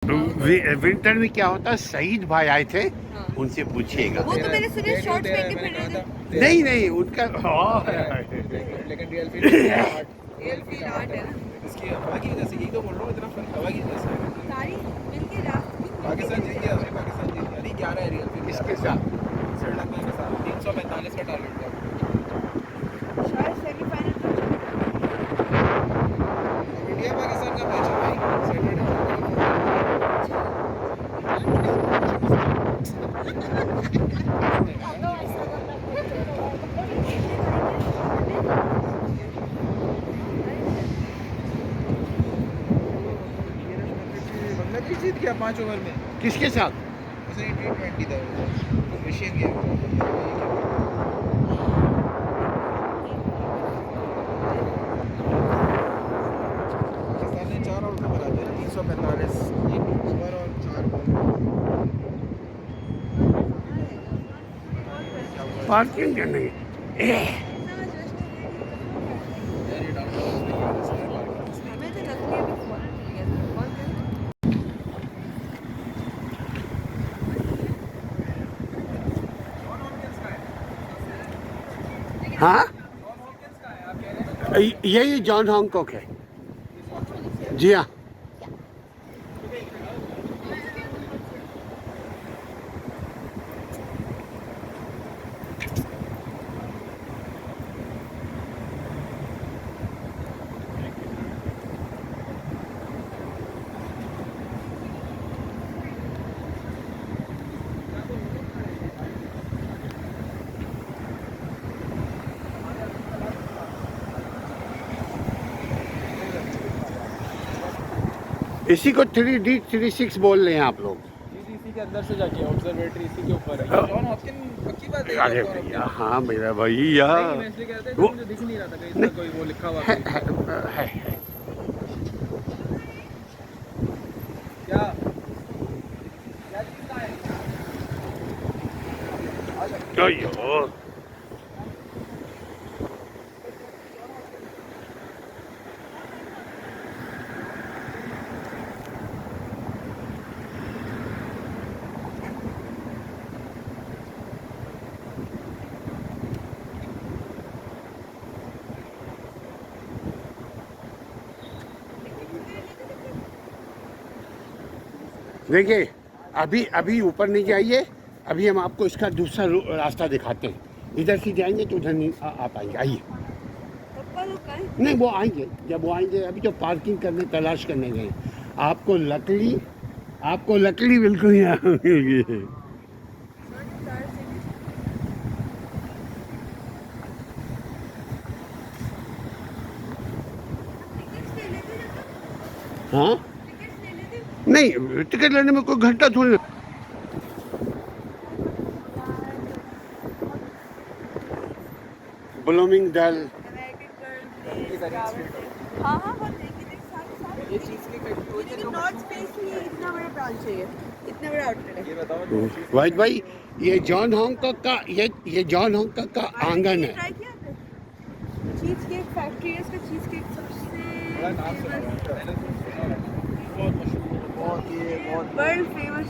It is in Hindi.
विंटर में क्या होता है, सईद भाई आए थे, हाँ। उनसे पूछिएगा। वो तो मैंने सुना शॉर्ट्स पहन के फिर रहे थे। नहीं नहीं उनका लेकिन real feel art real feel art है ना। इसकी हवा की वजह से, यही तो बोल रहा हूँ, इतना फर्क हवा की वजह से। सारी मिलके रात पाकिस्तान जीत गया भाई, पाकिस्तान जीत गया। नहीं 11 है रियल फील इसके साथ श्रीलंका के साथ 345 का टारगेट था। शायद सेमीफाइनल तक चलेगा। इंडिया पाकिस्तान का मैच है भाई, सैटरडे बांग्लादेश जीत गया 5 ओवर में। किसके साथ? वैसे T20 था वो, एशियन गेम था। पाकिस्तान ने 4 आउट में बना दिया, 345 एक ओवर और 4 बॉल। पार्किंग करने यार ये डाउनटाउन में ये सारे पार्किंग। हमें तो लगती है अभी फॉरन चल गया था। कौन कहता? हाँ यही जॉन हॉन्कॉक है जी हाँ। इसी को 3D36 बोल रहे हैं आप लोग। इसी के अंदर से जाके ऑब्जर्वेटरी इसी के ऊपर है। जॉन हॉपकिन पक्की बात है। अरे भैया हाँ मेरा भैया मैं इसलिए कहते हैं मुझे दिख नहीं रहा था कहीं इसका कोई वो लिखा हुआ है। क्या अयो देखिए अभी अभी ऊपर नहीं जाइए, अभी हम आपको इसका दूसरा रास्ता दिखाते हैं। इधर से जाएंगे तो उधर नहीं आ पाएंगे। आइए पप्पा लोग कहाँ हैं? नहीं वो आएंगे, जब वो आएंगे अभी तो पार्किंग करने तलाश करने गए। आपको लकड़ी बिल्कुल यहाँ मिलेगी। हाँ नहीं टिकट लेने में कोई घंटा थोड़ी ना। ब्लूमिंगडल हाँ हाँ बहुत महंगी थी सारी। ये चीज की फैक्ट्री है जो नॉर्थ स्पेस में इतना बड़ा ब्रांच है, इतना बड़ा आउटलेट है। ये बताओ वाइट भाई ये जॉन हॉन्कॉक का ये जॉन हॉन्कॉक का आंगन है। ट्राई किया आपने? चीज केक फैक्ट्री है, इसका चीज केक सबसे बड़ा नाम सुना है, मैंने सुना है, बहुत मशहूर, बहुत ये बहुत वर्ल्ड फेमस